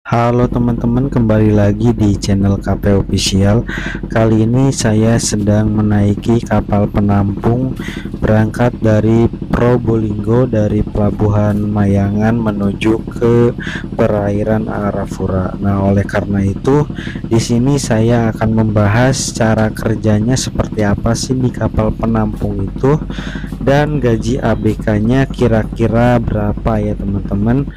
Halo teman-teman, kembali lagi di channel KP Official. Kali ini saya sedang menaiki kapal penampung berangkat dari Probolinggo dari Pelabuhan Mayangan menuju ke perairan Arafura. Nah, oleh karena itu di sini saya akan membahas cara kerjanya seperti apa sih di kapal penampung itu dan gaji ABK-nya kira-kira berapa ya teman-teman.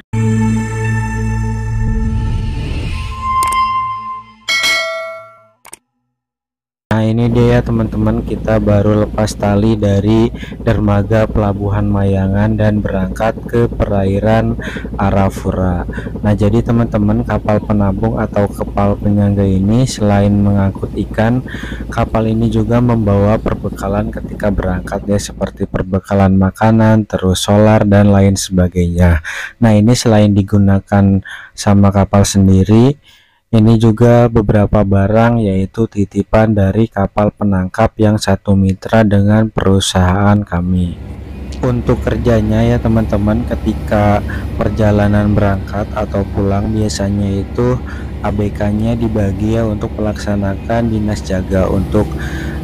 Nah, ini dia ya teman-teman, kita baru lepas tali dari dermaga Pelabuhan Mayangan dan berangkat ke perairan Arafura. Nah, jadi teman-teman, kapal penampung atau kapal penyangga ini selain mengangkut ikan, kapal ini juga membawa perbekalan ketika berangkat ya, seperti perbekalan makanan, terus solar dan lain sebagainya. Nah, ini selain digunakan sama kapal sendiri, ini juga beberapa barang yaitu titipan dari kapal penangkap yang satu mitra dengan perusahaan kami. Untuk kerjanya ya teman-teman, ketika perjalanan berangkat atau pulang biasanya itu ABK-nya dibagi ya untuk melaksanakan dinas jaga. Untuk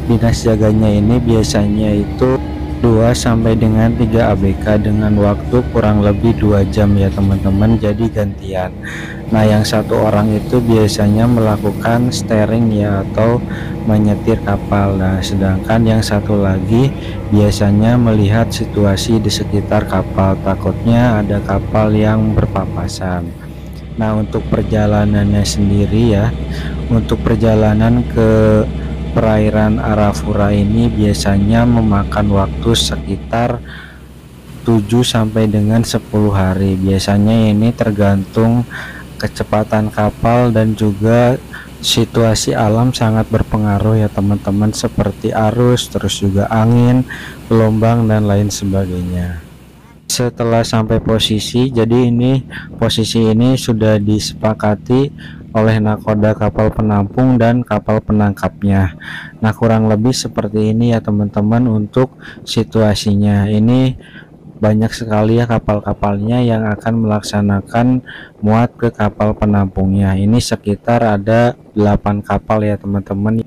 dinas jaganya ini biasanya itu 2 sampai dengan 3 ABK dengan waktu kurang lebih 2 jam ya teman-teman, jadi gantian. Nah, yang satu orang itu biasanya melakukan steering ya atau menyetir kapal. Nah, sedangkan yang satu lagi biasanya melihat situasi di sekitar kapal, takutnya ada kapal yang berpapasan. Nah, untuk perjalanannya sendiri ya, untuk perjalanan ke perairan Arafura ini biasanya memakan waktu sekitar 7 sampai dengan 10 hari. Biasanya ini tergantung kecepatan kapal dan juga situasi alam sangat berpengaruh ya teman-teman, seperti arus, terus juga angin, gelombang dan lain sebagainya. Setelah sampai posisi, jadi ini posisi ini sudah disepakati oleh nakoda kapal penampung dan kapal penangkapnya. Nah, kurang lebih seperti ini ya teman-teman untuk situasinya. Ini banyak sekali ya kapal-kapalnya yang akan melaksanakan muat ke kapal penampungnya. Ini sekitar ada 8 kapal ya teman-teman.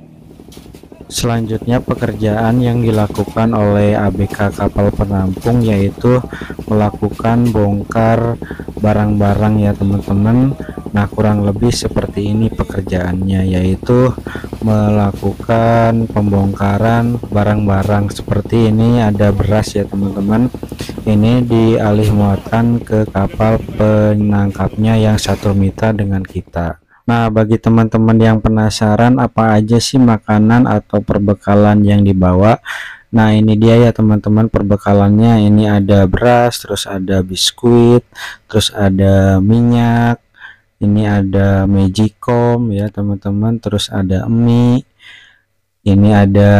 Selanjutnya pekerjaan yang dilakukan oleh ABK kapal penampung yaitu melakukan bongkar barang-barang ya teman-teman. Nah, kurang lebih seperti ini pekerjaannya, yaitu melakukan pembongkaran barang-barang seperti ini. Ada beras ya teman-teman, ini dialih muatan ke kapal penangkapnya yang satu mitra dengan kita. Nah, bagi teman-teman yang penasaran apa aja sih makanan atau perbekalan yang dibawa, nah ini dia ya teman-teman perbekalannya. Ini ada beras, terus ada biskuit, terus ada minyak, ini ada magicom ya teman-teman, terus ada mie, ini ada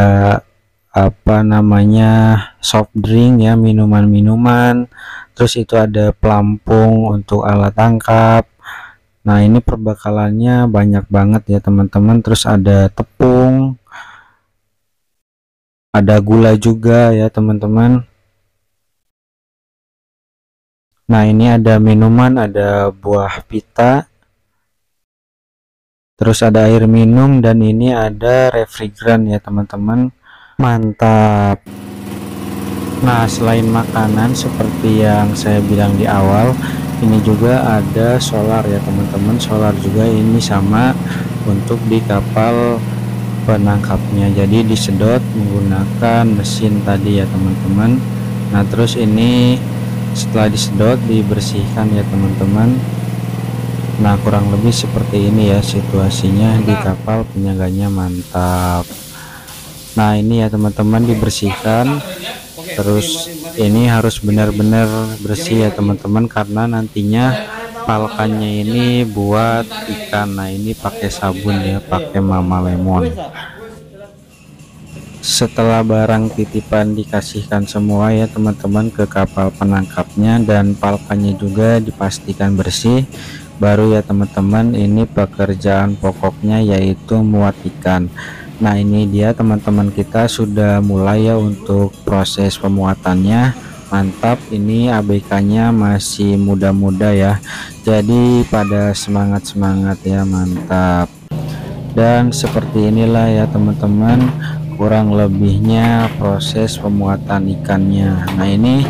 apa namanya soft drink ya, minuman-minuman, terus itu ada pelampung untuk alat tangkap. Nah, ini perbekalannya banyak banget ya teman-teman. Terus ada tepung, ada gula juga ya teman-teman. Nah, ini ada minuman, ada buah pita, terus ada air minum, dan ini ada refrigeran ya teman-teman. Mantap. Nah, selain makanan seperti yang saya bilang di awal, ini juga ada solar ya teman-teman. Solar juga ini sama untuk di kapal penangkapnya, jadi disedot menggunakan mesin tadi ya teman-teman. Nah, terus ini setelah disedot dibersihkan ya teman-teman. Nah, kurang lebih seperti ini ya situasinya di kapal penyangganya. Mantap. Nah, ini ya teman-teman dibersihkan, terus ini harus benar-benar bersih ya teman-teman, karena nantinya palkannya ini buat ikan. Nah, ini pakai sabun ya, pakai Mama Lemon. Setelah barang titipan dikasihkan semua ya teman-teman ke kapal penangkapnya dan palkannya juga dipastikan bersih, baru ya teman-teman ini pekerjaan pokoknya yaitu muat ikan. Nah, ini dia teman-teman, kita sudah mulai ya untuk proses pemuatannya. Mantap, ini ABK-nya masih muda-muda ya. Jadi pada semangat-semangat ya, mantap. Dan seperti inilah ya teman-teman, kurang lebihnya proses pemuatan ikannya. Nah, ini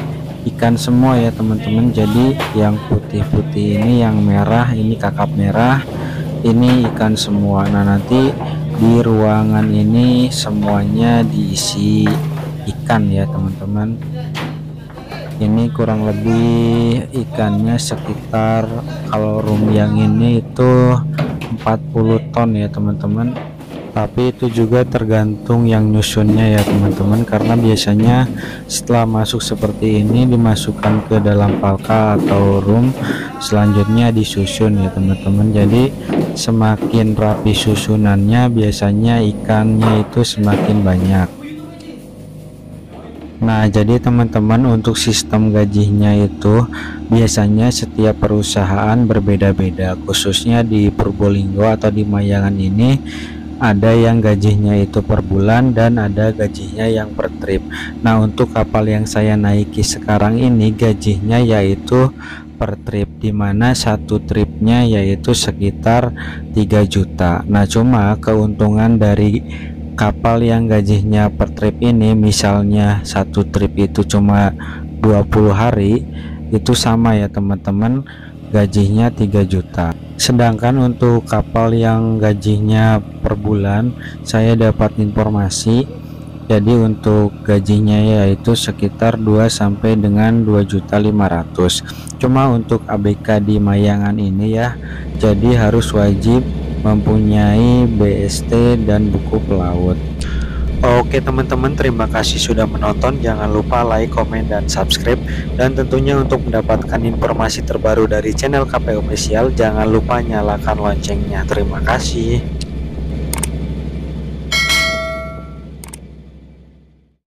ikan semua ya teman-teman. Jadi yang putih-putih ini, yang merah ini kakap merah, ini ikan semua. Nah, nanti di ruangan ini semuanya diisi ikan ya teman-teman. Ini kurang lebih ikannya sekitar, kalau room yang ini itu 40 ton ya teman-teman. Tapi itu juga tergantung yang nyusunnya ya teman-teman, karena biasanya setelah masuk seperti ini dimasukkan ke dalam palka atau room, selanjutnya disusun ya teman-teman. Jadi semakin rapi susunannya, biasanya ikannya itu semakin banyak. Nah, jadi teman-teman, untuk sistem gajinya itu biasanya setiap perusahaan berbeda-beda, khususnya di Purbolinggo atau di Mayangan ini ada yang gajinya itu per bulan dan ada gajinya yang per trip. Nah, untuk kapal yang saya naiki sekarang ini gajinya yaitu per trip, dimana satu tripnya yaitu sekitar 3 juta. Nah, cuma keuntungan dari kapal yang gajinya per trip ini, misalnya satu trip itu cuma 20 hari, itu sama ya teman-teman, gajinya 3 juta. Sedangkan untuk kapal yang gajinya per bulan, saya dapat informasi, jadi untuk gajinya yaitu sekitar 2 sampai dengan 2.500.000. Cuma untuk ABK di Mayangan ini ya, jadi harus wajib mempunyai BST dan buku pelaut. Oke teman-teman, terima kasih sudah menonton. Jangan lupa like, komen, dan subscribe. Dan tentunya untuk mendapatkan informasi terbaru dari channel KP Official, jangan lupa nyalakan loncengnya. Terima kasih.